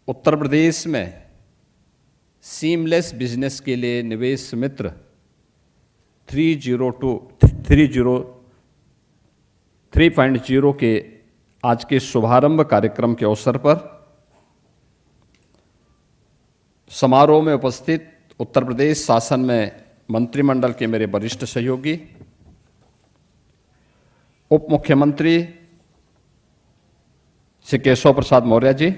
उत्तर प्रदेश में seamless business के लिए निवेश मित्र 3.0 के आज के शुभारंभ कार्यक्रम के अवसर पर समारोह में उपस्थित उत्तर प्रदेश शासन में मंत्रिमंडल के मेरे वरिष्ठ सहयोगी, उप मुख्यमंत्री श्री केशव प्रसाद मौर्य जी,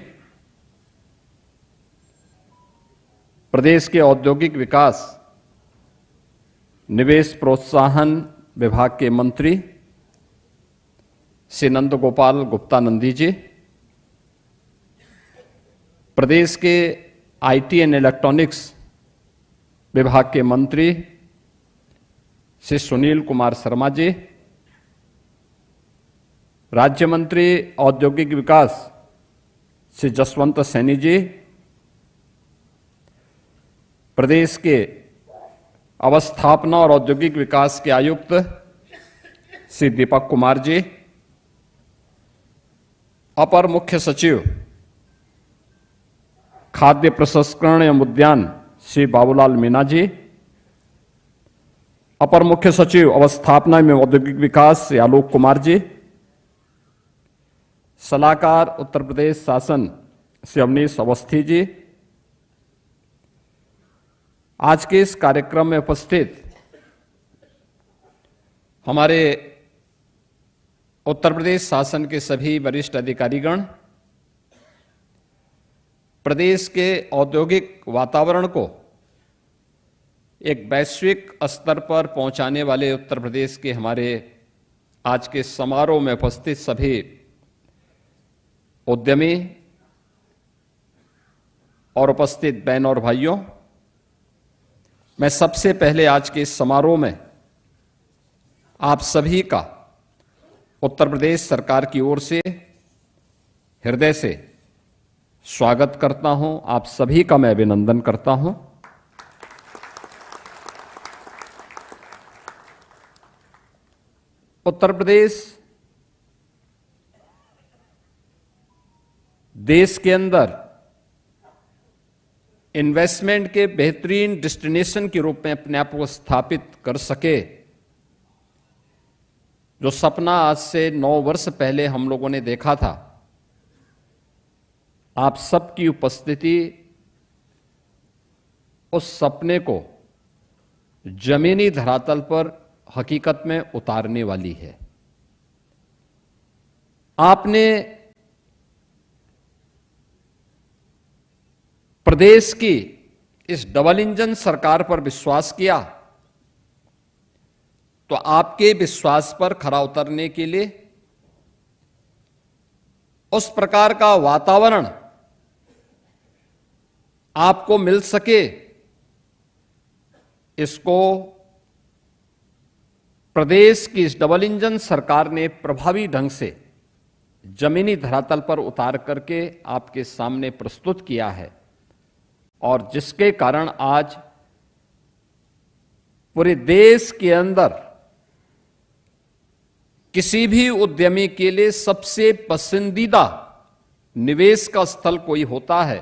प्रदेश के औद्योगिक विकास निवेश प्रोत्साहन विभाग के मंत्री श्री नंद गोपाल गुप्ता नंदी जी, प्रदेश के आईटी एंड इलेक्ट्रॉनिक्स विभाग के मंत्री श्री सुनील कुमार शर्मा जी, राज्य मंत्री औद्योगिक विकास श्री जसवंत सैनी जी, प्रदेश के अवस्थापना और औद्योगिक विकास के आयुक्त श्री दीपक कुमार जी, अपर मुख्य सचिव खाद्य प्रसंस्करण एवं उद्यान श्री बाबूलाल मीना जी, अपर मुख्य सचिव अवस्थापना एवं औद्योगिक विकास श्री आलोक कुमार जी, सलाहकार उत्तर प्रदेश शासन श्री अवनीश अवस्थी जी, आज के इस कार्यक्रम में उपस्थित हमारे उत्तर प्रदेश शासन के सभी वरिष्ठ अधिकारीगण, प्रदेश के औद्योगिक वातावरण को एक वैश्विक स्तर पर पहुंचाने वाले उत्तर प्रदेश के हमारे आज के समारोह में उपस्थित सभी उद्यमी और उपस्थित बहन और भाइयों, मैं सबसे पहले आज के इस समारोह में आप सभी का उत्तर प्रदेश सरकार की ओर से हृदय से स्वागत करता हूं। आप सभी का मैं अभिनंदन करता हूं। उत्तर प्रदेश देश के अंदर इन्वेस्टमेंट के बेहतरीन डेस्टिनेशन के रूप में अपने आप को स्थापित कर सके, जो सपना आज से 9 वर्ष पहले हम लोगों ने देखा था, आप सबकी उपस्थिति उस सपने को जमीनी धरातल पर हकीकत में उतारने वाली है। आपने प्रदेश की इस डबल इंजन सरकार पर विश्वास किया, तो आपके विश्वास पर खरा उतरने के लिए उस प्रकार का वातावरण आपको मिल सके, इसको प्रदेश की इस डबल इंजन सरकार ने प्रभावी ढंग से जमीनी धरातल पर उतार करके आपके सामने प्रस्तुत किया है, और जिसके कारण आज पूरे देश के अंदर किसी भी उद्यमी के लिए सबसे पसंदीदा निवेश का स्थल कोई होता है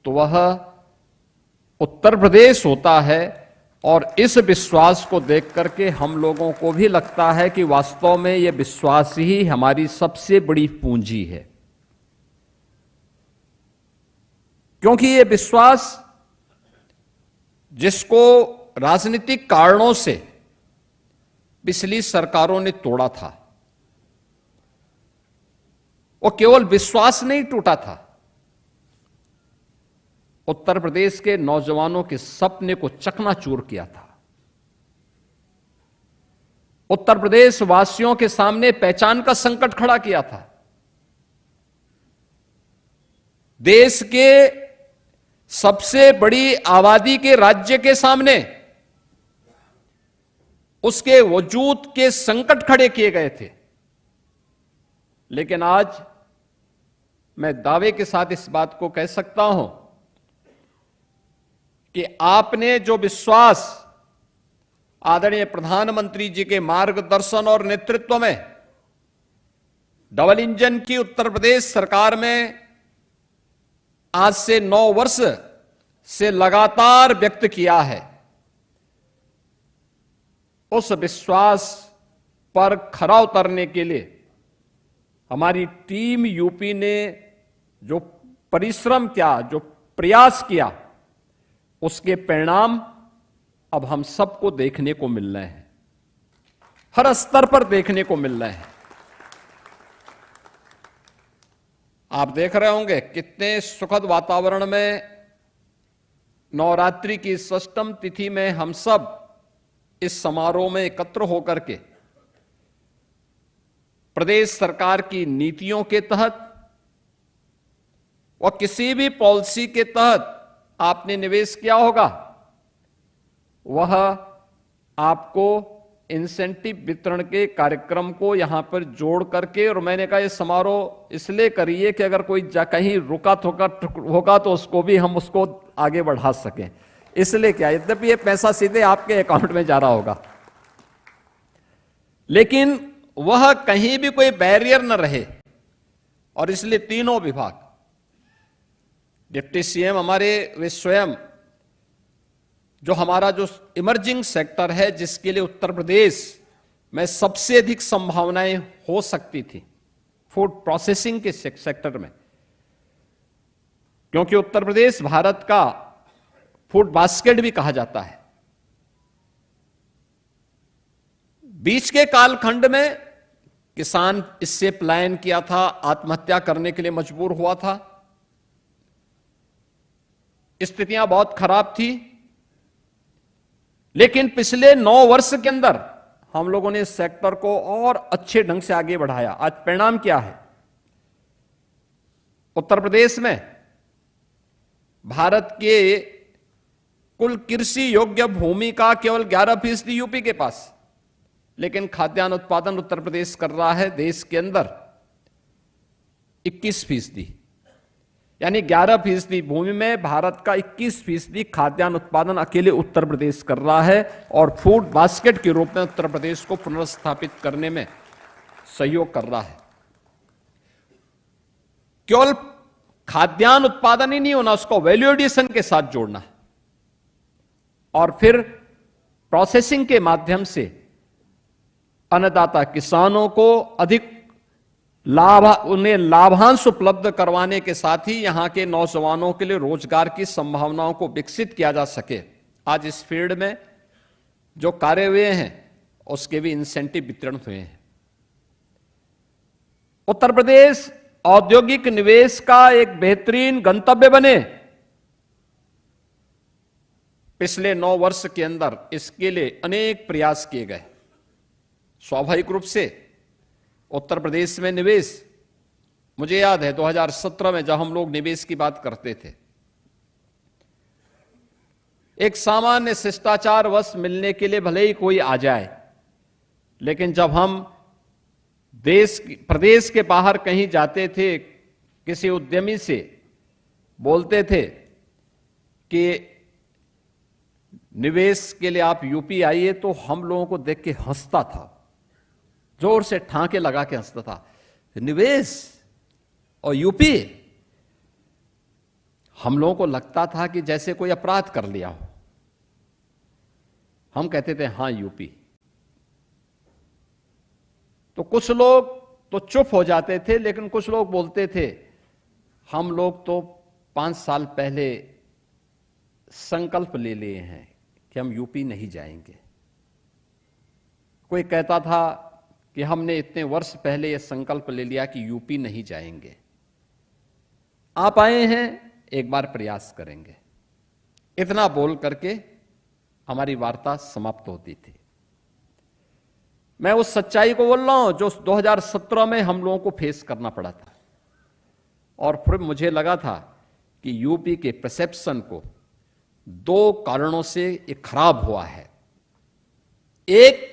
तो वह उत्तर प्रदेश होता है। और इस विश्वास को देख करके हम लोगों को भी लगता है कि वास्तव में यह विश्वास ही हमारी सबसे बड़ी पूंजी है, क्योंकि ये विश्वास जिसको राजनीतिक कारणों से पिछली सरकारों ने तोड़ा था, वो केवल विश्वास नहीं टूटा था, उत्तर प्रदेश के नौजवानों के सपने को चकनाचूर किया था। उत्तर प्रदेश वासियों के सामने पहचान का संकट खड़ा किया था। देश के सबसे बड़ी आबादी के राज्य के सामने उसके वजूद के संकट खड़े किए गए थे। लेकिन आज मैं दावे के साथ इस बात को कह सकता हूं कि आपने जो विश्वास आदरणीय प्रधानमंत्री जी के मार्गदर्शन और नेतृत्व में डबल इंजन की उत्तर प्रदेश सरकार में आज से 9 वर्ष से लगातार व्यक्त किया है, उस विश्वास पर खरा उतरने के लिए हमारी टीम यूपी ने जो परिश्रम किया, जो प्रयास किया, उसके परिणाम अब हम सबको देखने को मिल रहे हैं, हर स्तर पर देखने को मिल रहे हैं। आप देख रहे होंगे कितने सुखद वातावरण में नवरात्रि की षष्ठम तिथि में हम सब इस समारोह में एकत्र होकर के प्रदेश सरकार की नीतियों के तहत और किसी भी पॉलिसी के तहत आपने निवेश किया होगा, वह आपको इंसेंटिव वितरण के कार्यक्रम को यहां पर जोड़ करके, और मैंने कहा ये समारोह इसलिए करिए कि अगर कोई कहीं रुका होगा तो उसको भी हम उसको आगे बढ़ा सकें, इसलिए क्या, यद्यपि ये पैसा सीधे आपके अकाउंट में जा रहा होगा, लेकिन वह कहीं भी कोई बैरियर न रहे। और इसलिए तीनों विभाग, डिप्टी सीएम हमारे वे स्वयं, जो हमारा जो इमर्जिंग सेक्टर है जिसके लिए उत्तर प्रदेश में सबसे अधिक संभावनाएं हो सकती थी, फूड प्रोसेसिंग के सेक्टर में, क्योंकि उत्तर प्रदेश भारत का फूड बास्केट भी कहा जाता है। बीच के कालखंड में किसान इससे पलायन किया था, आत्महत्या करने के लिए मजबूर हुआ था, स्थितियां बहुत खराब थी, लेकिन पिछले 9 वर्ष के अंदर हम लोगों ने इस सेक्टर को और अच्छे ढंग से आगे बढ़ाया। आज परिणाम क्या है? उत्तर प्रदेश में भारत के कुल कृषि योग्य भूमि का केवल 11% यूपी के पास, लेकिन खाद्यान्न उत्पादन उत्तर प्रदेश कर रहा है देश के अंदर 21%, यानी 11% भूमि में भारत का 21% खाद्यान्न उत्पादन अकेले उत्तर प्रदेश कर रहा है, और फूड बास्केट के रूप में उत्तर प्रदेश को पुनर्स्थापित करने में सहयोग कर रहा है। केवल खाद्यान्न उत्पादन ही नहीं होना, उसको वैल्यू एडिशन के साथ जोड़ना है, और फिर प्रोसेसिंग के माध्यम से अन्नदाता किसानों को अधिक उन्हें लाभांश उपलब्ध करवाने के साथ ही यहां के नौजवानों के लिए रोजगार की संभावनाओं को विकसित किया जा सके। आज इस फील्ड में जो कार्य हुए हैं उसके भी इंसेंटिव वितरण हुए हैं। उत्तर प्रदेश औद्योगिक निवेश का एक बेहतरीन गंतव्य बने, पिछले 9 वर्ष के अंदर इसके लिए अनेक प्रयास किए गए। स्वाभाविक रूप से उत्तर प्रदेश में निवेश, मुझे याद है 2017 में जब हम लोग निवेश की बात करते थे, एक सामान्य शिष्टाचारवश मिलने के लिए भले ही कोई आ जाए, लेकिन जब हम प्रदेश के बाहर कहीं जाते थे, किसी उद्यमी से बोलते थे कि निवेश के लिए आप यूपी आइए, तो हम लोगों को देख के हंसता था, जोर से ठाके लगा के हंसता था। निवेश और यूपी, हम लोगों को लगता था कि जैसे कोई अपराध कर लिया हो। हम कहते थे हां यूपी, तो कुछ लोग तो चुप हो जाते थे, लेकिन कुछ लोग बोलते थे हम लोग तो 5 साल पहले संकल्प ले लिए हैं कि हम यूपी नहीं जाएंगे। कोई कहता था कि हमने इतने वर्ष पहले यह संकल्प ले लिया कि यूपी नहीं जाएंगे। आप आए हैं, एक बार प्रयास करेंगे, इतना बोल करके हमारी वार्ता समाप्त होती थी। मैं उस सच्चाई को बोल रहा हूं जो 2017 में हम लोगों को फेस करना पड़ा था, और फिर मुझे लगा था कि यूपी के परसेप्शन को 2 कारणों से ये खराब हुआ है। एक,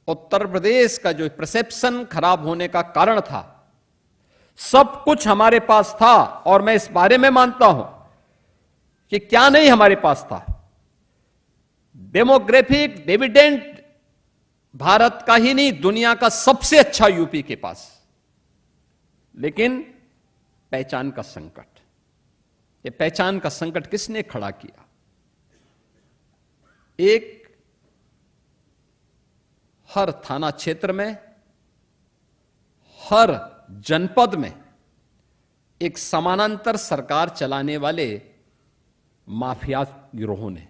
उत्तर प्रदेश का जो परसेप्शन खराब होने का कारण था, सब कुछ हमारे पास था, और मैं इस बारे में मानता हूं कि क्या नहीं हमारे पास था। डेमोग्राफिक डिविडेंड भारत का ही नहीं, दुनिया का सबसे अच्छा यूपी के पास, लेकिन पहचान का संकट। ये पहचान का संकट किसने खड़ा किया? एक हर थाना क्षेत्र में, हर जनपद में एक समानांतर सरकार चलाने वाले माफिया गिरोहों ने,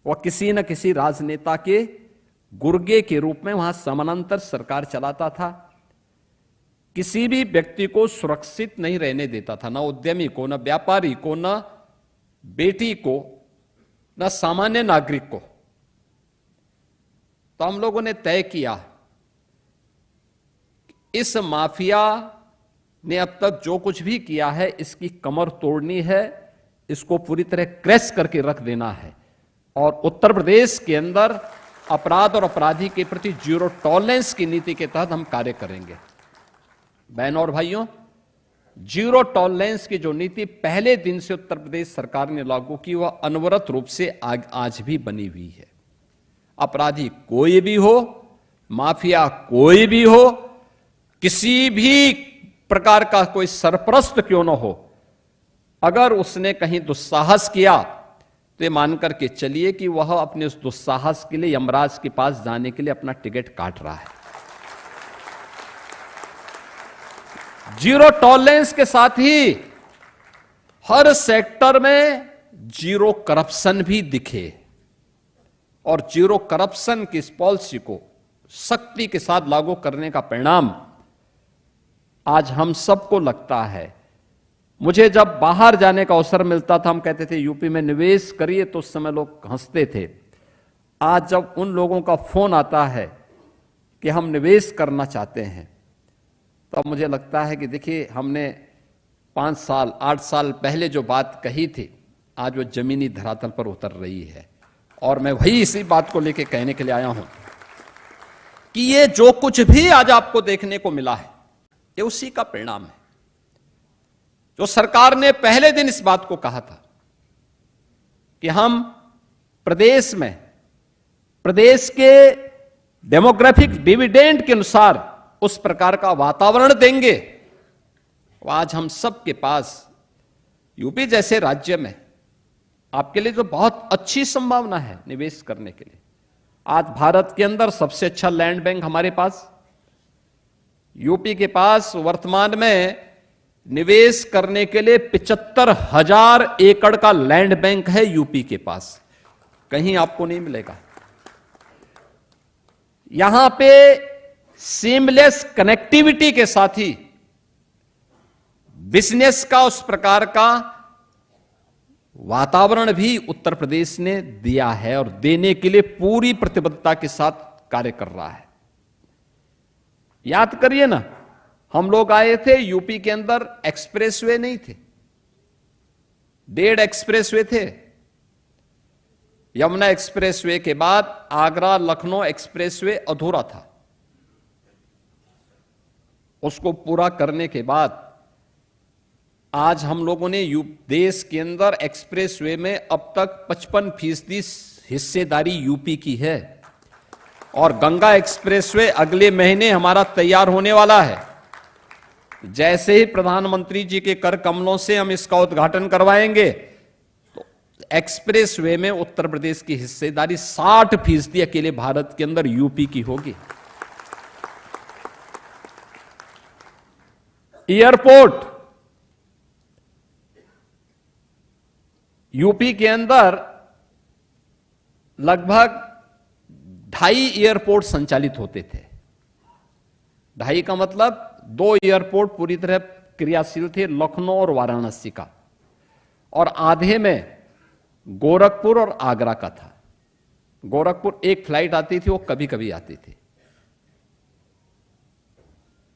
वह किसी न किसी राजनेता के गुर्गे के रूप में वहां समानांतर सरकार चलाता था। किसी भी व्यक्ति को सुरक्षित नहीं रहने देता था, ना उद्यमी को, ना व्यापारी को, ना बेटी को, ना सामान्य नागरिक को। तो हम लोगों ने तय किया इस माफिया ने अब तक जो कुछ भी किया है इसकी कमर तोड़नी है, इसको पूरी तरह क्रैश करके रख देना है। और उत्तर प्रदेश के अंदर अपराध और अपराधी के प्रति जीरो टॉलरेंस की नीति के तहत हम कार्य करेंगे। बहनों और भाइयों, जीरो टॉलरेंस की जो नीति पहले दिन से उत्तर प्रदेश सरकार ने लागू की, वह अनवरत रूप से आज भी बनी हुई है। अपराधी कोई भी हो, माफिया कोई भी हो, किसी भी प्रकार का कोई सरपरस्त क्यों न हो, अगर उसने कहीं दुस्साहस किया तो ये मान करके चलिए कि वह अपने उस दुस्साहस के लिए यमराज के पास जाने के लिए अपना टिकट काट रहा है। जीरो टॉलरेंस के साथ ही हर सेक्टर में जीरो करप्शन भी दिखे, और जीरो करप्शन की इस पॉलिसी को सख्ती के साथ लागू करने का परिणाम आज हम सबको लगता है। मुझे जब बाहर जाने का अवसर मिलता था, हम कहते थे यूपी में निवेश करिए, तो उस समय लोग हंसते थे। आज जब उन लोगों का फोन आता है कि हम निवेश करना चाहते हैं, तो अब मुझे लगता है कि देखिए, हमने 5 साल 8 साल पहले जो बात कही थी, आज वो जमीनी धरातल पर उतर रही है। और मैं वही इसी बात को लेकर कहने के लिए आया हूं कि ये जो कुछ भी आज आपको देखने को मिला है, ये उसी का परिणाम है। जो सरकार ने पहले दिन इस बात को कहा था कि हम प्रदेश में, प्रदेश के डेमोग्राफिक डिविडेंड के अनुसार उस प्रकार का वातावरण देंगे, तो आज हम सब के पास यूपी जैसे राज्य में आपके लिए तो बहुत अच्छी संभावना है निवेश करने के लिए। आज भारत के अंदर सबसे अच्छा लैंड बैंक हमारे पास, यूपी के पास वर्तमान में निवेश करने के लिए 75,000 एकड़ का लैंड बैंक है यूपी के पास, कहीं आपको नहीं मिलेगा। यहां पे सीमलेस कनेक्टिविटी के साथ ही बिजनेस का उस प्रकार का वातावरण भी उत्तर प्रदेश ने दिया है, और देने के लिए पूरी प्रतिबद्धता के साथ कार्य कर रहा है। याद करिए ना, हम लोग आए थे, यूपी के अंदर एक्सप्रेसवे नहीं थे, 1.5 एक्सप्रेसवे थे। यमुना एक्सप्रेसवे के बाद आगरा लखनऊ एक्सप्रेसवे अधूरा था। उसको पूरा करने के बाद आज हम लोगों ने देश के अंदर एक्सप्रेसवे में अब तक 55% हिस्सेदारी यूपी की है, और गंगा एक्सप्रेसवे अगले महीने हमारा तैयार होने वाला है। जैसे ही प्रधानमंत्री जी के कर कमलों से हम इसका उद्घाटन करवाएंगे, तो एक्सप्रेसवे में उत्तर प्रदेश की हिस्सेदारी 60% अकेले भारत के अंदर यूपी की होगी। एयरपोर्ट यूपी के अंदर लगभग 2.5 एयरपोर्ट संचालित होते थे। 2.5 का मतलब 2 एयरपोर्ट पूरी तरह क्रियाशील थे, लखनऊ और वाराणसी का, और आधे में गोरखपुर और आगरा का था। गोरखपुर एक फ्लाइट आती थी, वो कभी कभी आती थी,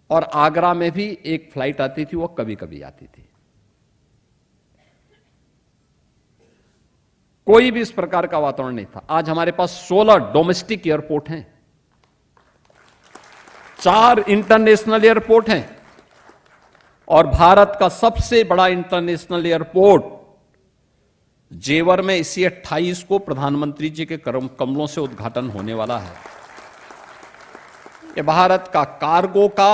और आगरा में भी एक फ्लाइट आती थी, वो कभी कभी आती थी। कोई भी इस प्रकार का वातावरण नहीं था। आज हमारे पास 16 डोमेस्टिक एयरपोर्ट हैं, 4 इंटरनेशनल एयरपोर्ट हैं, और भारत का सबसे बड़ा इंटरनेशनल एयरपोर्ट जेवर में इसी 28 को प्रधानमंत्री जी के कमलों से उद्घाटन होने वाला है। यह भारत का कार्गो का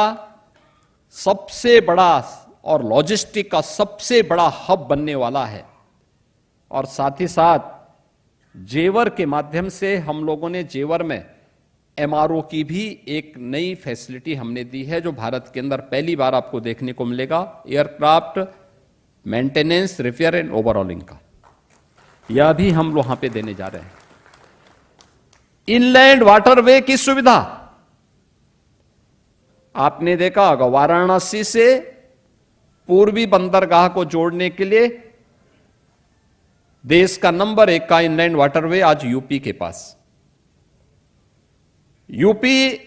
सबसे बड़ा और लॉजिस्टिक का सबसे बड़ा हब बनने वाला है। और साथ ही साथ जेवर के माध्यम से हम लोगों ने जेवर में एमआरओ की भी एक नई फैसिलिटी हमने दी है, जो भारत के अंदर पहली बार आपको देखने को मिलेगा, aircraft maintenance, repair and overhauling का। यह भी हम वहां पे देने जा रहे हैं। इनलैंड वाटरवे की सुविधा आपने देखा होगा, वाराणसी से पूर्वी बंदरगाह को जोड़ने के लिए देश का नंबर 1 का इनलैंड वाटरवे आज यूपी के पास। यूपी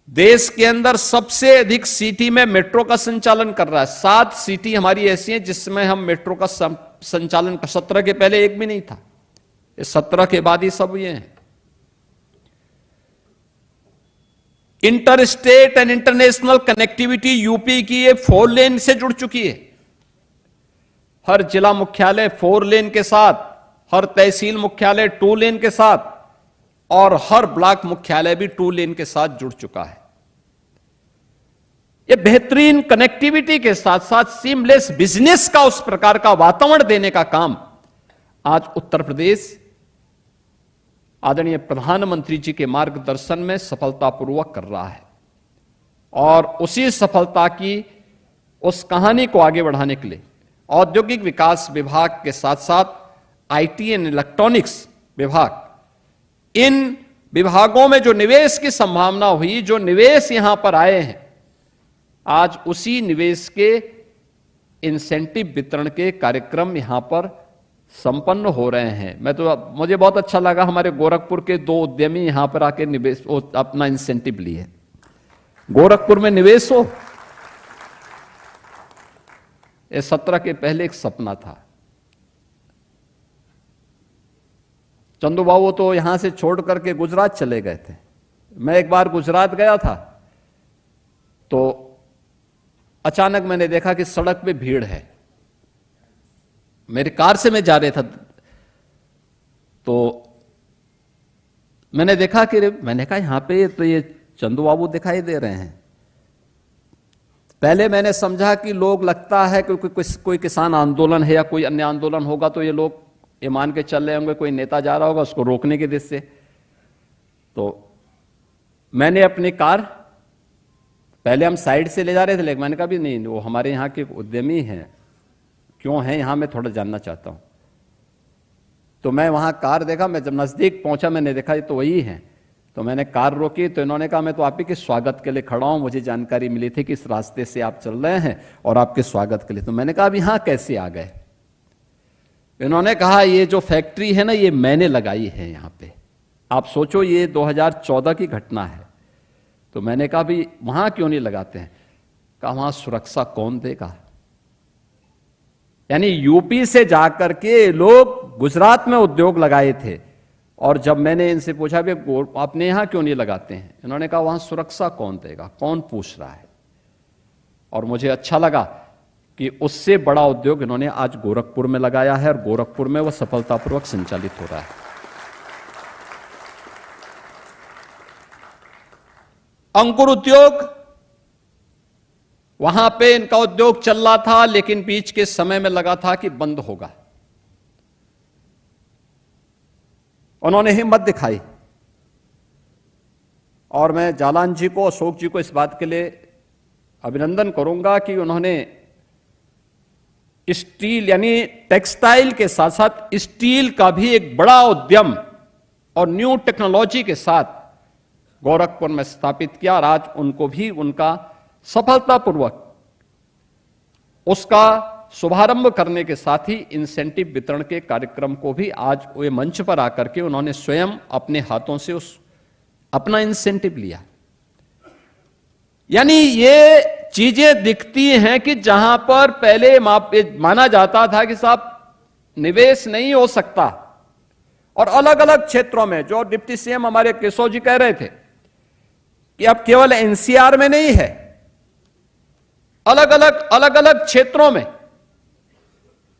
देश के अंदर सबसे अधिक सिटी में मेट्रो का संचालन कर रहा है। 7 सिटी हमारी ऐसी हैं जिसमें हम मेट्रो का संचालन, 17 के पहले एक भी नहीं था, 17 के बाद ही सब ये हैं। Inter state and international connectivity UP की ये 4 लेन से जुड़ चुकी है। हर जिला मुख्यालय 4 लेन के साथ, हर तहसील मुख्यालय 2 लेन के साथ, और हर ब्लॉक मुख्यालय भी 2 लेन के साथ जुड़ चुका है। ये बेहतरीन कनेक्टिविटी के साथ साथ सीमलेस बिजनेस का उस प्रकार का वातावरण देने का काम आज उत्तर प्रदेश आदरणीय प्रधानमंत्री जी के मार्गदर्शन में सफलतापूर्वक कर रहा है। और उसी सफलता की उस कहानी को आगे बढ़ाने के लिए औद्योगिक विकास विभाग के साथ साथ आईटी एंड इलेक्ट्रॉनिक्स विभाग, इन विभागों में जो निवेश की संभावना हुई, जो निवेश यहां पर आए हैं, आज उसी निवेश के इंसेंटिव वितरण के कार्यक्रम यहां पर संपन्न हो रहे हैं। मुझे बहुत अच्छा लगा, हमारे गोरखपुर के 2 उद्यमी यहां पर आके निवेश अपना इंसेंटिव लिए। गोरखपुर में निवेश हो, ये 17 के पहले एक सपना था। चंदू बाबू तो यहां से छोड़ करके गुजरात चले गए थे। मैं एक बार गुजरात गया था तो अचानक मैंने देखा कि सड़क पे भीड़ है। मेरी कार से मैं जा रहा था तो मैंने देखा कि मैंने कहा यहां पे तो ये चंदू बाबू दिखाई दे रहे हैं। पहले मैंने समझा कि लोग, लगता है कि कोई किसान आंदोलन है या कोई अन्य आंदोलन होगा, तो ये लोग ये मान के चल रहे होंगे कोई नेता जा रहा होगा उसको रोकने के दृष्टि से। तो मैंने अपनी कार, पहले हम साइड से ले जा रहे थे, लेकिन मैंने कहा भी नहीं, वो हमारे यहाँ के उद्यमी हैं, क्यों हैं यहाँ, मैं थोड़ा जानना चाहता हूँ। तो मैं वहाँ कार देखा, मैं जब नज़दीक पहुँचा मैंने देखा ये तो वही हैं। तो मैंने कार रोकी तो इन्होंने कहा मैं तो आप ही के स्वागत के लिए खड़ा हूँ, मुझे जानकारी मिली थी कि इस रास्ते से आप चल रहे हैं और आपके स्वागत के लिए। तो मैंने कहा अब यहाँ कैसे आ गए? इन्होंने कहा ये जो फैक्ट्री है ना, ये मैंने लगाई है यहाँ पे। आप सोचो ये 2014 की घटना है। तो मैंने कहा भी वहां क्यों नहीं लगाते हैं? कहा वहां सुरक्षा कौन देगा? यानी यूपी से जाकर के लोग गुजरात में उद्योग लगाए थे, और जब मैंने इनसे पूछा भी आपने यहां क्यों नहीं लगाते हैं, इन्होंने कहा वहां सुरक्षा कौन देगा, कौन पूछ रहा है। और मुझे अच्छा लगा कि उससे बड़ा उद्योग इन्होंने आज गोरखपुर में लगाया है, और गोरखपुर में वह सफलतापूर्वक संचालित हो रहा है। अंकुर उद्योग, वहां पे इनका उद्योग चल रहा था, लेकिन बीच के समय में लगा था कि बंद होगा। उन्होंने हिम्मत दिखाई, और मैं जालान जी को, अशोक जी को इस बात के लिए अभिनंदन करूंगा कि उन्होंने स्टील यानी टेक्सटाइल के साथ साथ स्टील का भी एक बड़ा उद्यम और न्यू टेक्नोलॉजी के साथ गोरखपुर में स्थापित किया, और आज उनको भी उनका सफलतापूर्वक उसका शुभारंभ करने के साथ ही इंसेंटिव वितरण के कार्यक्रम को भी आज वे मंच पर आकर के उन्होंने स्वयं अपने हाथों से अपना इंसेंटिव लिया। यानी ये चीजें दिखती हैं कि जहां पर पहले माना जाता था कि साहब निवेश नहीं हो सकता, और अलग अलग क्षेत्रों में, जो डिप्टी सीएम हमारे केशव जी कह रहे थे कि अब केवल एनसीआर में नहीं है, अलग अलग क्षेत्रों में,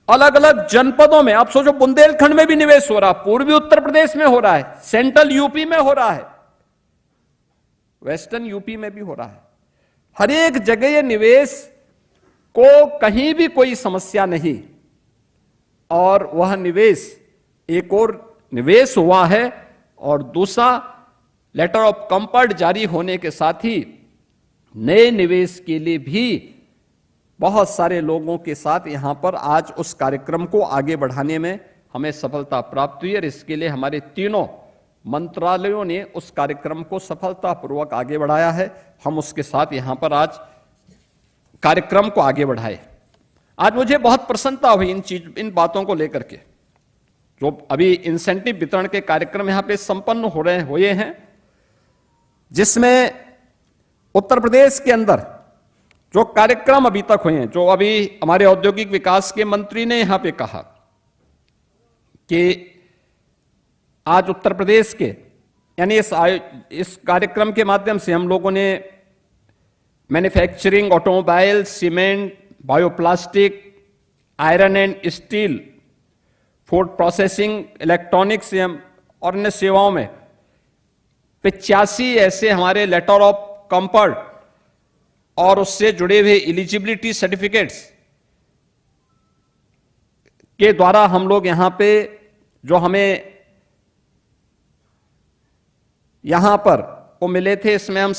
अलग अलग जनपदों में, आप सोचो बुंदेलखंड में भी निवेश हो रहा, पूर्वी उत्तर प्रदेश में हो रहा है, सेंट्रल यूपी में हो रहा है, वेस्टर्न यूपी में भी हो रहा है। हर एक जगह ये निवेश को कहीं भी कोई समस्या नहीं, और वह निवेश, एक और निवेश हुआ है और दूसरा लेटर ऑफ कंफर्ट जारी होने के साथ ही नए निवेश के लिए भी बहुत सारे लोगों के साथ यहां पर आज उस कार्यक्रम को आगे बढ़ाने में हमें सफलता प्राप्त हुई, और इसके लिए हमारे तीनों मंत्रालयों ने उस कार्यक्रम को सफलतापूर्वक आगे बढ़ाया है। हम उसके साथ यहां पर आज कार्यक्रम को आगे बढ़ाए। आज मुझे बहुत प्रसन्नता हुई इन बातों को लेकर के। जो अभी इंसेंटिव वितरण के कार्यक्रम यहां पे संपन्न हुए हैं, जिसमें उत्तर प्रदेश के अंदर जो कार्यक्रम अभी तक हुए हैं, जो अभी हमारे औद्योगिक विकास के मंत्री ने यहां पे कहा कि आज उत्तर प्रदेश के, यानी इस कार्यक्रम के माध्यम से हम लोगों ने manufacturing, automobile, cement, bioplastic, iron and steel, food processing, electronics और अन्य सेवाओं में 85 ऐसे हमारे लेटर ऑफ कंफर्ट और उससे जुड़े हुए एलिजिबिलिटी सर्टिफिकेट्स के द्वारा हम लोग यहां पे, जो हमें यहां पर वो मिले थे, इसमें हम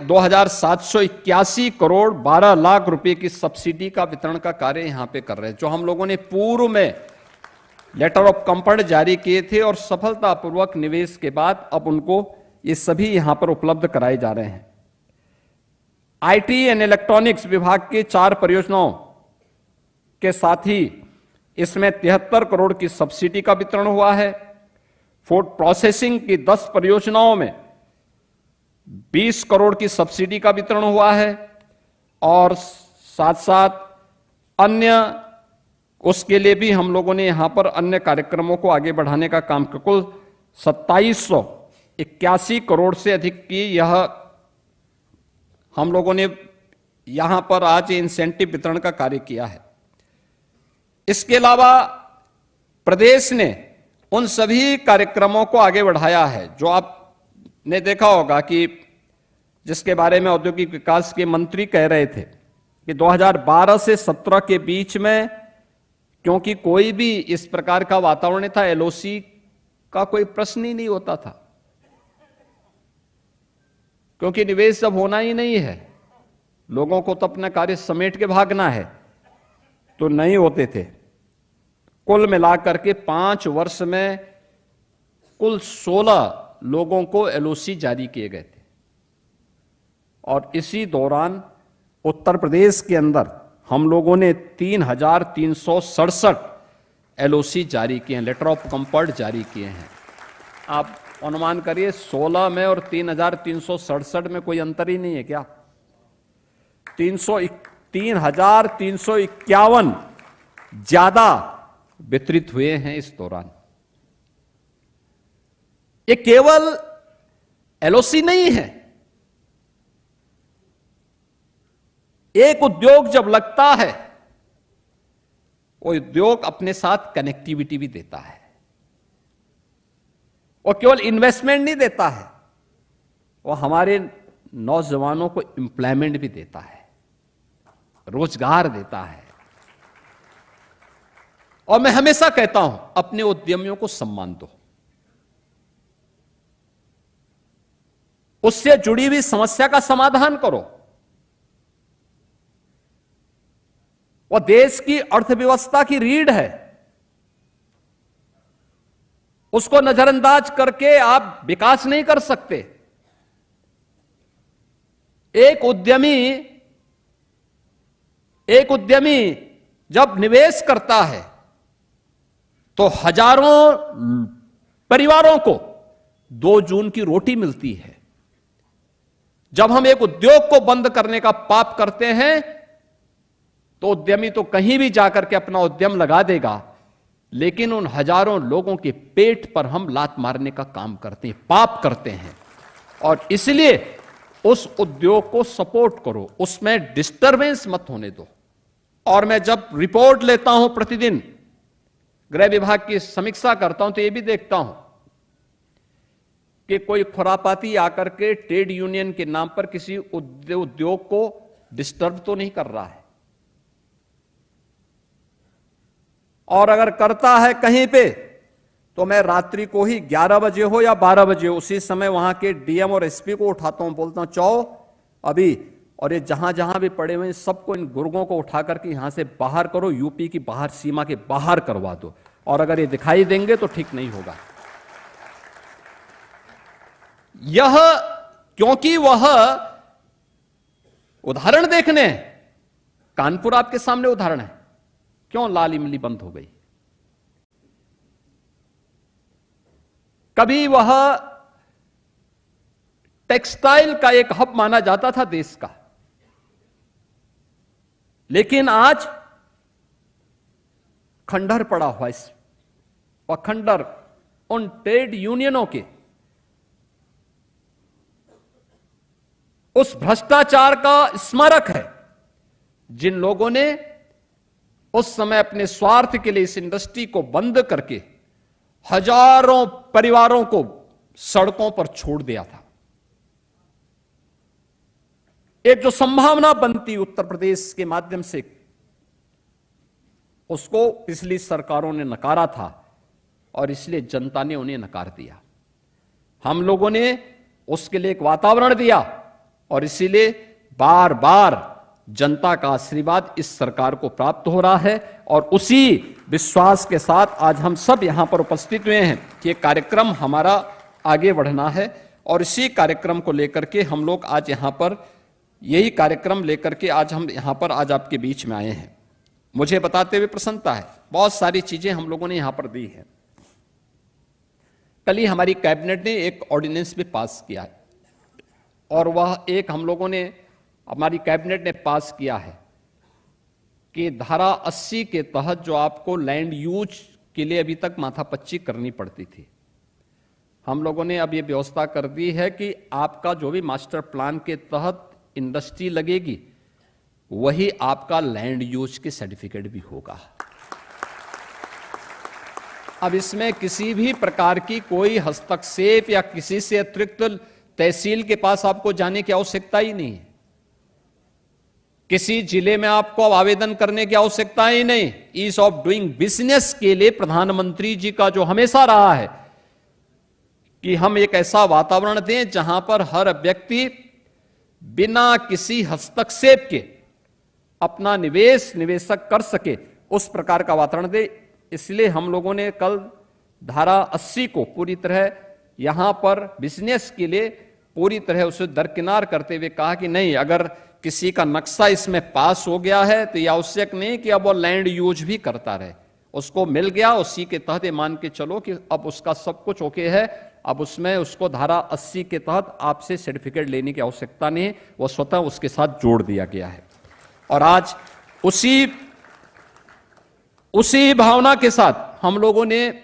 2,781 करोड़ 12 लाख रुपए की सब्सिडी का वितरण का कार्य यहां पे कर रहे हैं, जो हम लोगों ने पूर्व में लेटर ऑफ कंफर्ट जारी किए थे और सफलतापूर्वक निवेश के बाद अब उनको ये सभी यहां पर उपलब्ध कराए जा रहे हैं। आईटी एंड इलेक्ट्रॉनिक्स विभाग की 4 परियोजनाओं के साथ ही इसमें 73 करोड़ की सब्सिडी का वितरण हुआ है। फूड प्रोसेसिंग की 10 परियोजनाओं में 20 करोड़ की सब्सिडी का वितरण हुआ है, और साथ साथ अन्य उसके लिए भी हम लोगों ने यहां पर अन्य कार्यक्रमों को आगे बढ़ाने का काम किया। कुल 2781 करोड़ से अधिक की यह हम लोगों ने यहां पर आज इंसेंटिव वितरण का कार्य किया है। इसके अलावा प्रदेश ने उन सभी कार्यक्रमों को आगे बढ़ाया है जो आपने देखा होगा कि जिसके बारे में औद्योगिक विकास के मंत्री कह रहे थे कि 2012 से 17 के बीच में, क्योंकि कोई भी इस प्रकार का वातावरण था, एलओसी का कोई प्रश्न ही नहीं होता था, क्योंकि निवेश अब होना ही नहीं है, लोगों को तो अपना कार्य समेट के भागना है, तो नहीं होते थे। कुल मिलाकर के 5 वर्ष में कुल 16 लोगों को एलओसी जारी किए गए थे, और इसी दौरान उत्तर प्रदेश के अंदर हम लोगों ने 3,367 एलओसी जारी किए हैं, लेटर ऑफ कंफर्ट जारी किए हैं। आप अनुमान करिए 16 में और 3,367 में कोई अंतर ही नहीं है क्या? 3,351 ज्यादा वितरित हुए हैं इस दौरान। ये केवल एलओसी नहीं है। एक उद्योग जब लगता है, वो उद्योग अपने साथ कनेक्टिविटी भी देता है, वो केवल इन्वेस्टमेंट नहीं देता है, वो हमारे नौजवानों को एम्प्लॉयमेंट भी देता है, रोजगार देता है। और मैं हमेशा कहता हूं, अपने उद्यमियों को सम्मान दो, उससे जुड़ी हुई समस्या का समाधान करो। वो देश की अर्थव्यवस्था की रीढ़ है, उसको नजरअंदाज करके आप विकास नहीं कर सकते। एक उद्यमी जब निवेश करता है तो हजारों परिवारों को 2 जून की रोटी मिलती है। जब हम एक उद्योग को बंद करने का पाप करते हैं तो उद्यमी तो कहीं भी जाकर के अपना उद्यम लगा देगा, लेकिन उन हजारों लोगों के पेट पर हम लात मारने का काम करते हैं, पाप करते हैं। और इसलिए उस उद्योग को सपोर्ट करो, उसमें डिस्टरबेंस मत होने दो। और मैं जब रिपोर्ट लेता हूं, प्रतिदिन गृह विभाग की समीक्षा करता हूं, तो यह भी देखता हूं कि कोई खुरापाती आकर के ट्रेड यूनियन के नाम पर किसी उद्योग को डिस्टर्ब तो नहीं कर रहा है। और अगर करता है कहीं पे तो मैं रात्रि को ही 11 बजे हो या 12 बजे उसी समय वहां के डीएम और एसपी को उठाता हूं, बोलता हूं चाओ अभी, और ये जहां जहां भी पड़े हुए हैं सबको, इन गुर्गों को उठा करके यहां से बाहर करो, यूपी की बाहर सीमा के बाहर करवा दो। और अगर ये दिखाई देंगे तो ठीक नहीं होगा। यह क्योंकि वह उदाहरण देखने, कानपुर आपके सामने उदाहरण है, क्यों लाल इमली बंद हो गई। कभी वह टेक्सटाइल का एक हब माना जाता था देश का, लेकिन आज खंडहर पड़ा हुआ इस, और खंडहर उन ट्रेड यूनियनों के उस भ्रष्टाचार का स्मारक है जिन लोगों ने उस समय अपने स्वार्थ के लिए इस इंडस्ट्री को बंद करके हजारों परिवारों को सड़कों पर छोड़ दिया था। एक जो संभावना बनती उत्तर प्रदेश के माध्यम से, उसको पिछली सरकारों ने नकारा था और इसलिए जनता ने उन्हें नकार दिया। हम लोगों ने उसके लिए एक वातावरण दिया और इसीलिए बार बार जनता का आशीर्वाद इस सरकार को प्राप्त हो रहा है। और उसी विश्वास के साथ आज हम सब यहां पर उपस्थित हुए हैं कि ये कार्यक्रम हमारा आगे बढ़ना है, और इसी कार्यक्रम को लेकर के हम लोग आज यहां पर, यही कार्यक्रम लेकर के आज हम यहां पर आज आपके बीच में आए हैं। मुझे बताते हुए प्रसन्नता है, बहुत सारी चीजें हम लोगों ने यहां पर दी है। कल ही हमारी कैबिनेट ने एक ऑर्डिनेंस भी पास किया है, और वह एक हम लोगों ने, हमारी कैबिनेट ने पास किया है कि धारा 80 के तहत जो आपको लैंड यूज के लिए अभी तक माथापच्ची करनी पड़ती थी, हम लोगों ने अब ये व्यवस्था कर दी है कि आपका जो भी मास्टर प्लान के तहत इंडस्ट्री लगेगी वही आपका लैंड यूज के सर्टिफिकेट भी होगा। अब इसमें किसी भी प्रकार की कोई हस्तक्षेप या किसी से अतिरिक्त तहसील के पास आपको जाने की आवश्यकता ही नहीं है, किसी जिले में आपको आवेदन करने की आवश्यकता ही नहीं। ईज ऑफ डूइंग बिजनेस के लिए प्रधानमंत्री जी का जो हमेशा रहा है कि हम एक ऐसा वातावरण दें जहां पर हर व्यक्ति बिना किसी हस्तक्षेप के अपना निवेशक कर सके, उस प्रकार का वातावरण दे। इसलिए हम लोगों ने कल धारा 80 को पूरी तरह यहां पर बिजनेस के लिए पूरी तरह उसे दरकिनार करते हुए कहा कि नहीं, अगर किसी का नक्शा इसमें पास हो गया है तो यह आवश्यक नहीं कि अब वो लैंड यूज भी करता रहे, उसको मिल गया, उसी के तहत मान के चलो कि अब उसका सब कुछ ओके है, अब उसमें उसको धारा 80 के तहत आपसे सर्टिफिकेट लेने की आवश्यकता नहीं है, वो स्वतः उसके साथ जोड़ दिया गया है। और आज उसी भावना के साथ हम लोगों ने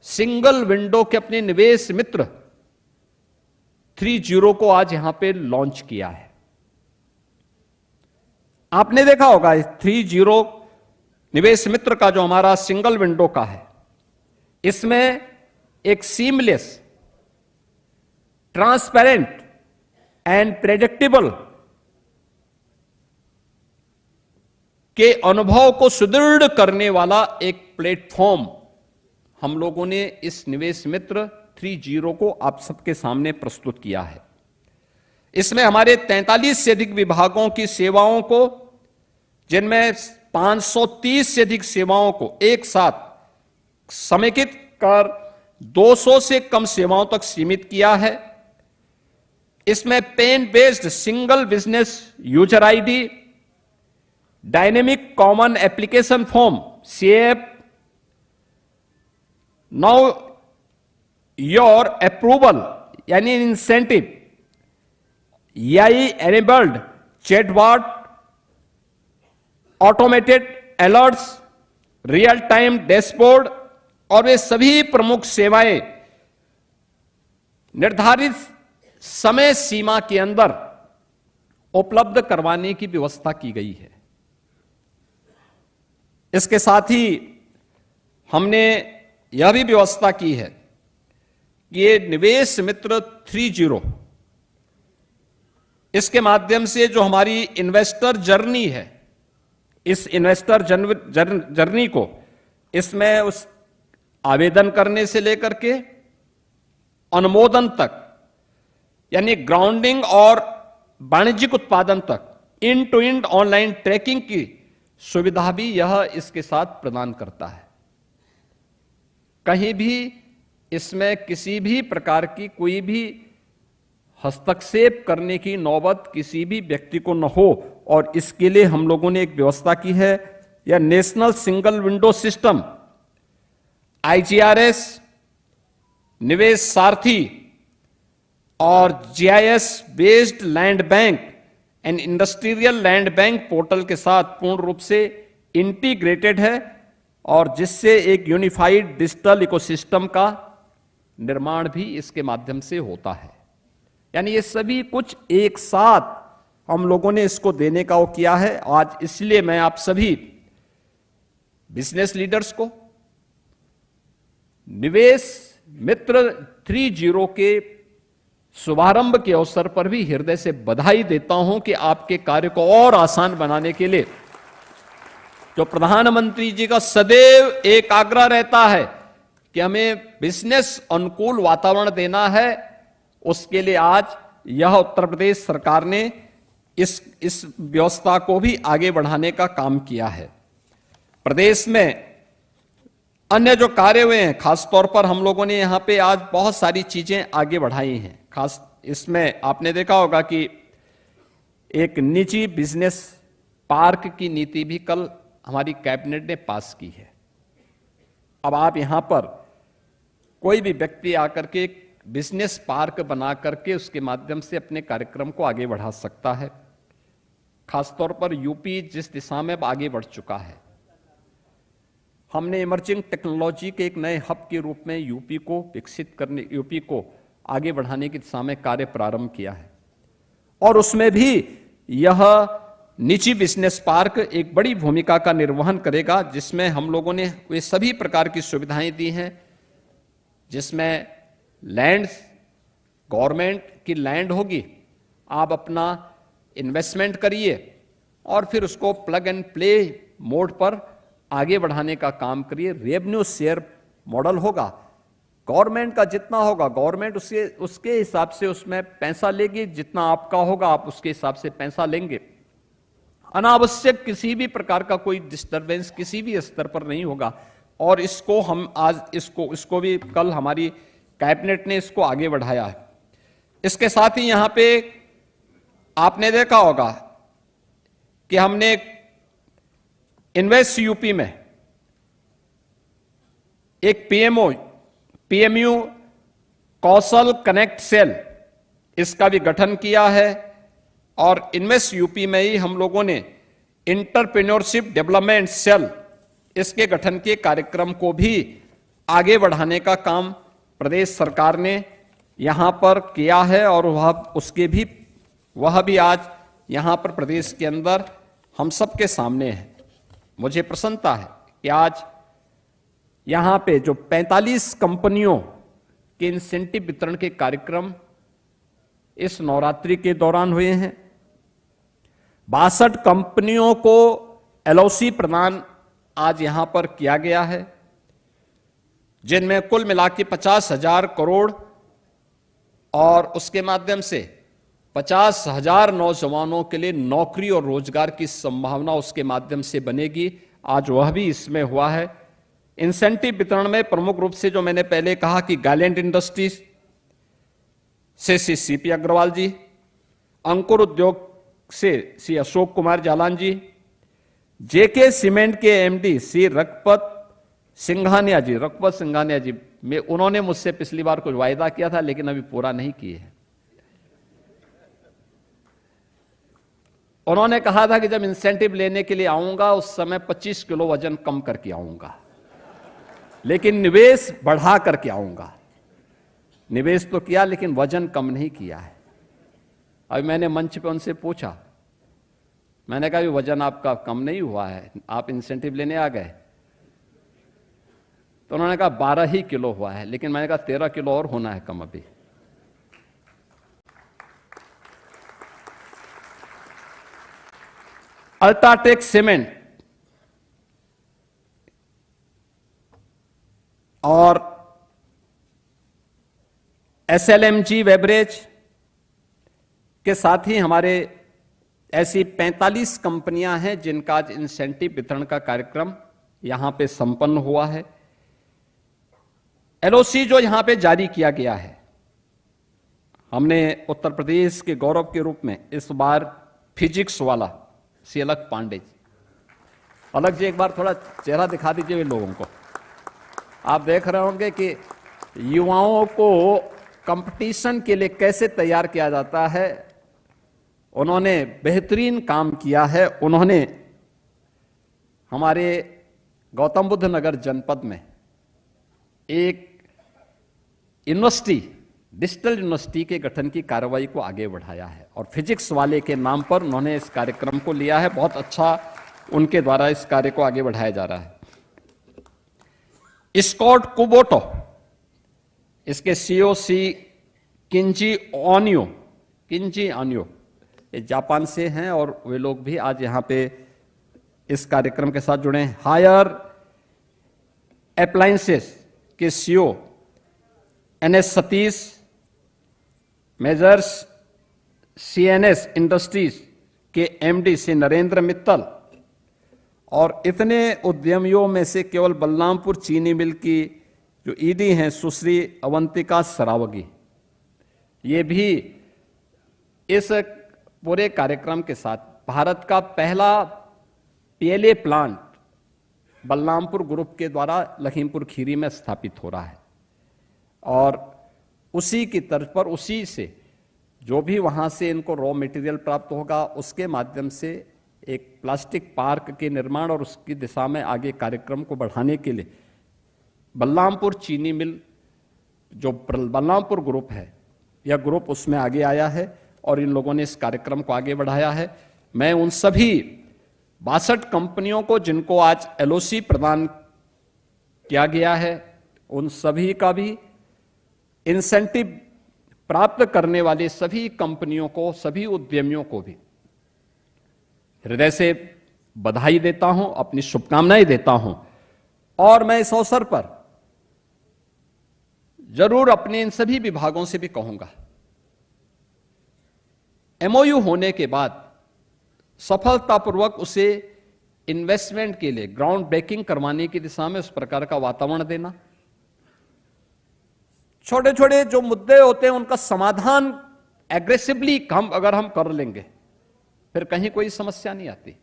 सिंगल विंडो के अपने निवेश मित्र 30 को आज यहां पे लॉन्च किया है। आपने देखा होगा 30 निवेश मित्र का जो हमारा सिंगल विंडो का है, इसमें एक सीमलेस, ट्रांसपेरेंट एंड प्रेडिक्टेबल के अनुभव को सुदृढ़ करने वाला एक प्लेटफॉर्म हम लोगों ने इस निवेश मित्र 30 को आप सबके सामने प्रस्तुत किया है। इसमें हमारे 43 से अधिक विभागों की सेवाओं को, जिनमें 530 से अधिक सेवाओं को एक साथ समेकित कर 200 से कम सेवाओं तक सीमित किया है। इसमें PAN based single business user ID, dynamic common application form CF, know your approval यानी incentive, AI enabled chatbot, automated alerts, real time dashboard, और वे सभी प्रमुख सेवाएं निर्धारित समय सीमा के अंदर उपलब्ध करवाने की व्यवस्था की गई है। इसके साथ ही हमने यह भी व्यवस्था की है कि ये निवेश मित्र 30 इसके माध्यम से जो हमारी इन्वेस्टर जर्नी है, इस इन्वेस्टर जर्नी को, इसमें उस आवेदन करने से लेकर के अनुमोदन तक, यानी ग्राउंडिंग और वाणिज्यिक उत्पादन तक इन टू इंड ऑनलाइन ट्रैकिंग की सुविधा भी यह इसके साथ प्रदान करता है। कहीं भी इसमें किसी भी प्रकार की कोई भी हस्तक्षेप करने की नौबत किसी भी व्यक्ति को न हो, और इसके लिए हम लोगों ने एक व्यवस्था की है। यह national single window system IGRS, निवेश सारथी और GIS based land bank and industrial land bank portal के साथ पूर्ण रूप से इंटीग्रेटेड है, और जिससे एक यूनिफाइड डिजिटल इकोसिस्टम का निर्माण भी इसके माध्यम से होता है। यानी ये सभी कुछ एक साथ हम लोगों ने इसको देने का वो किया है आज। इसलिए मैं आप सभी बिजनेस लीडर्स को निवेश मित्र 3.0 के शुभारंभ के अवसर पर भी हृदय से बधाई देता हूं कि आपके कार्य को और आसान बनाने के लिए जो प्रधानमंत्री जी का सदैव एक आग्रह रहता है कि हमें बिजनेस अनुकूल वातावरण देना है, उसके लिए आज यह उत्तर प्रदेश सरकार ने इस व्यवस्था को भी आगे बढ़ाने का काम किया है। प्रदेश में अन्य जो कार्य हुए हैं, खासतौर पर हम लोगों ने यहां पे आज बहुत सारी चीजें आगे बढ़ाई हैं। खास इसमें आपने देखा होगा कि एक निजी बिजनेस पार्क की नीति भी कल हमारी कैबिनेट ने पास की है। अब आप यहां पर कोई भी व्यक्ति आकर के बिजनेस पार्क बना करके उसके माध्यम से अपने कार्यक्रम को आगे बढ़ा सकता है। खासतौर पर यूपी जिस दिशा में आगे बढ़ चुका है, हमने इमर्जिंग टेक्नोलॉजी के एक नए हब के रूप में यूपी को विकसित करने, यूपी को आगे बढ़ाने की दिशा में कार्य प्रारंभ किया है, और उसमें भी यह निजी बिजनेस पार्क एक बड़ी भूमिका का निर्वहन करेगा, जिसमें हम लोगों ने वे सभी प्रकार की सुविधाएं दी हैं, जिसमें लैंड, गवर्नमेंट की लैंड होगी, आप अपना इन्वेस्टमेंट करिए और फिर उसको प्लग एंड प्ले मोड पर आगे बढ़ाने का काम करिए। रेवेन्यू शेयर मॉडल होगा, गवर्नमेंट का जितना होगा गवर्नमेंट उसके हिसाब से उसमें पैसा लेगी, जितना आपका होगा आप उसके हिसाब से पैसा लेंगे। अनावश्यक किसी भी प्रकार का कोई डिस्टरबेंस किसी भी स्तर पर नहीं होगा, और इसको हम आज इसको भी कल हमारी कैबिनेट ने इसको आगे बढ़ाया है। इसके साथ ही यहां पे आपने देखा होगा कि हमने इन्वेस्ट यूपी में एक PMU कौशल कनेक्ट सेल, इसका भी गठन किया है, और इन्वेस्ट यूपी में ही हम लोगों ने इंटरप्रेन्योरशिप डेवलपमेंट सेल, इसके गठन के कार्यक्रम को भी आगे बढ़ाने का काम प्रदेश सरकार ने यहां पर किया है, और वह भी आज यहां पर प्रदेश के अंदर हम सबके सामने है। मुझे प्रसन्नता है कि आज यहां पे जो 45 कंपनियों के इंसेंटिव वितरण के कार्यक्रम इस नवरात्रि के दौरान हुए हैं। 62 कंपनियों को LOC प्रदान आज यहां पर किया गया है, जिनमें कुल मिलाकर 50,000 करोड़, और उसके माध्यम से 50,000 नौजवानों के लिए नौकरी और रोजगार की संभावना उसके माध्यम से बनेगी। आज वह भी इसमें हुआ है। इंसेंटिव वितरण में प्रमुख रूप से जो मैंने पहले कहा कि गायलैंड इंडस्ट्रीज से श्री CP अग्रवाल जी, अंकुर उद्योग से श्री अशोक कुमार जालान जी, JK सीमेंट के MD श्री रघुपत सिंघानिया जी, उन्होंने मुझसे पिछली बार कुछ वायदा किया था लेकिन अभी पूरा नहीं किए हैं। उन्होंने कहा था कि जब इंसेंटिव लेने के लिए आऊंगा उस समय 25 किलो वजन कम करके आऊंगा, लेकिन निवेश बढ़ा करके आऊंगा। निवेश तो किया लेकिन वजन कम नहीं किया है। अभी मैंने मंच पे उनसे पूछा, मैंने कहा वजन आपका कम नहीं हुआ है, आप इंसेंटिव लेने आ गए? तो उन्होंने कहा 12 ही किलो हुआ है, लेकिन मैंने कहा 13 किलो और होना है कम अभी। अल्ट्राटेक सीमेंट और SLMG वेबरेज के साथ ही हमारे ऐसी 45 कंपनियां हैं जिनका आज इंसेंटिव वितरण का कार्यक्रम यहां पे संपन्न हुआ है। LOC जो यहां पे जारी किया गया है, हमने उत्तर प्रदेश के गौरव के रूप में इस बार फिजिक्स वाला श्री अलग पांडे जी, अलग जी एक बार थोड़ा चेहरा दिखा दीजिए वे लोगों को। आप देख रहे होंगे कि युवाओं को कंपटीशन के लिए कैसे तैयार किया जाता है, उन्होंने बेहतरीन काम किया है। उन्होंने हमारे गौतम बुद्ध नगर जनपद में एक यूनिवर्सिटी, डिजिटल यूनिवर्सिटी के गठन की कार्रवाई को आगे बढ़ाया है और फिजिक्स वाले के नाम पर उन्होंने इस कार्यक्रम को लिया है। बहुत अच्छा उनके द्वारा इस कार्य को आगे बढ़ाया जा रहा है। स्कॉट कुबोटो, इसके COC किंजी ओनियो, ये जापान से हैं और वे लोग भी आज यहां पे इस कार्यक्रम के साथ जुड़े हैं। हायर अप्लायंसेस के CEO NS Satish, measures CNS industries के MD से नरेंद्र मित्तल और इतने उद्यमियों में से केवल बलरामपुर चीनी मिल की जो ED हैं सुश्री अवंतिका सरावगी, ये भी इस पूरे कार्यक्रम के साथ भारत का पहला PLA प्लांट बलरामपुर ग्रुप के द्वारा लखीमपुर खीरी में स्थापित हो रहा है और उसी की तर्ज पर, उसी से जो भी वहां से इनको रॉ मटेरियल प्राप्त होगा, उसके माध्यम से एक प्लास्टिक पार्क के निर्माण और उसकी दिशा में आगे कार्यक्रम को बढ़ाने के लिए बलरामपुर चीनी मिल, जो बलरामपुर ग्रुप है, यह ग्रुप उसमें आगे आया है और इन लोगों ने इस कार्यक्रम को आगे बढ़ाया है। मैं उन सभी 62 कंपनियों को जिनको आज LOC प्रदान किया गया है, उन सभी का भी इंसेंटिव प्राप्त करने वाले सभी कंपनियों को, सभी उद्यमियों को भी हृदय से बधाई देता हूं, अपनी शुभकामनाएं देता हूं और मैं इस अवसर पर जरूर अपने इन सभी विभागों से भी कहूंगा, MOU होने के बाद सफलतापूर्वक उसे इन्वेस्टमेंट के लिए ग्राउंड ब्रेकिंग करवाने की दिशा में उस प्रकार का वातावरण देना, छोटे छोटे जो मुद्दे होते हैं उनका समाधान एग्रेसिवली अगर हम कर लेंगे फिर कहीं कोई समस्या नहीं आती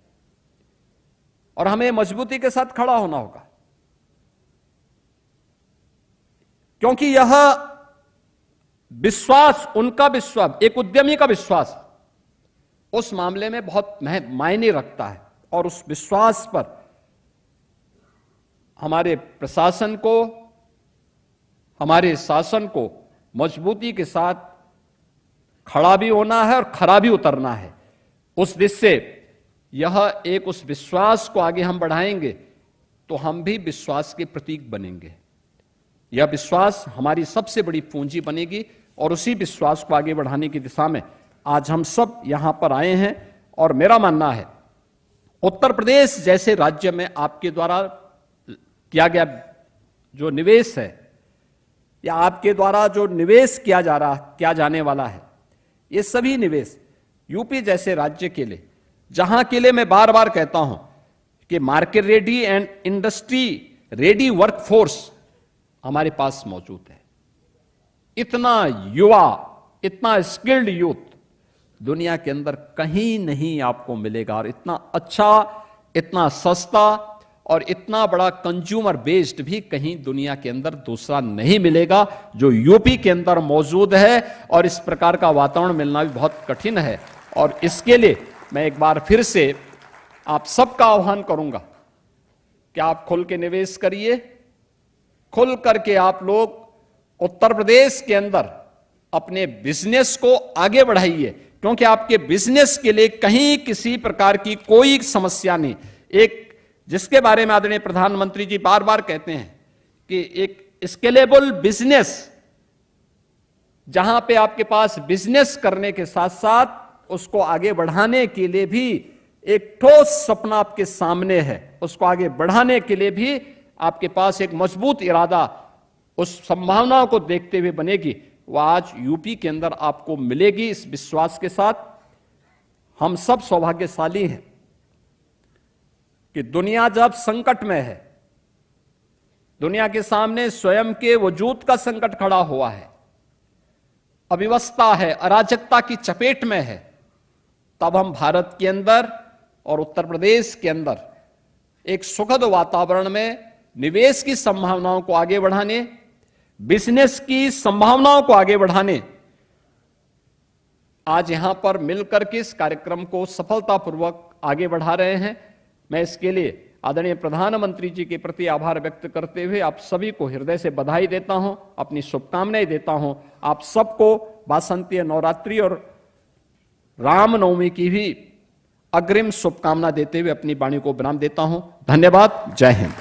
और हमें मजबूती के साथ खड़ा होना होगा, क्योंकि यह विश्वास, उनका विश्वास, एक उद्यमी का विश्वास उस मामले में बहुत मायने रखता है और उस विश्वास पर हमारे प्रशासन को, हमारे शासन को मजबूती के साथ खड़ा भी होना है और खरा भी उतरना है। उस दिशा से यह एक उस विश्वास को आगे हम बढ़ाएंगे तो हम भी विश्वास के प्रतीक बनेंगे। यह विश्वास हमारी सबसे बड़ी पूंजी बनेगी और उसी विश्वास को आगे बढ़ाने की दिशा में आज हम सब यहां पर आए हैं। और मेरा मानना है उत्तर प्रदेश जैसे राज्य में आपके द्वारा किया गया जो निवेश है या आपके द्वारा जो निवेश किया जाने वाला है, ये सभी निवेश यूपी जैसे राज्य के लिए, जहां के लिए मैं बार बार कहता हूं कि market ready and industry ready workforce हमारे पास मौजूद है। इतना युवा, इतना स्किल्ड यूथ दुनिया के अंदर कहीं नहीं आपको मिलेगा और इतना अच्छा, इतना सस्ता और इतना बड़ा कंज्यूमर बेस्ड भी कहीं दुनिया के अंदर दूसरा नहीं मिलेगा जो यूपी के अंदर मौजूद है। और इस प्रकार का वातावरण मिलना भी बहुत कठिन है और इसके लिए मैं एक बार फिर से आप सबका आह्वान करूंगा कि आप खुल के निवेश करिए, खुल करके आप लोग उत्तर प्रदेश के अंदर अपने बिजनेस को आगे बढ़ाइए, क्योंकि आपके बिजनेस के लिए कहीं किसी प्रकार की कोई समस्या नहीं। एक जिसके बारे में आदरणीय प्रधानमंत्री जी बार बार कहते हैं कि एक स्केलेबल बिजनेस, जहां पे आपके पास बिजनेस करने के साथ साथ उसको आगे बढ़ाने के लिए भी एक ठोस सपना आपके सामने है, उसको आगे बढ़ाने के लिए भी आपके पास एक मजबूत इरादा उस संभावनाओं को देखते हुए बनेगी, वह आज यूपी के अंदर आपको मिलेगी। इस विश्वास के साथ हम सब सौभाग्यशाली हैं कि दुनिया जब संकट में है, दुनिया के सामने स्वयं के वजूद का संकट खड़ा हुआ है, अव्यवस्था है, अराजकता की चपेट में है, तब हम भारत के अंदर और उत्तर प्रदेश के अंदर एक सुखद वातावरण में निवेश की संभावनाओं को आगे बढ़ाने, बिजनेस की संभावनाओं को आगे बढ़ाने आज यहां पर मिलकर के इस कार्यक्रम को सफलतापूर्वक आगे बढ़ा रहे हैं। मैं इसके लिए आदरणीय प्रधानमंत्री जी के प्रति आभार व्यक्त करते हुए आप सभी को हृदय से बधाई देता हूं, अपनी शुभकामनाएं देता हूं। आप सबको वासंतीय नवरात्रि और रामनवमी की भी अग्रिम शुभकामना देते हुए अपनी वाणी को विराम देता हूं। धन्यवाद। जय हिंद।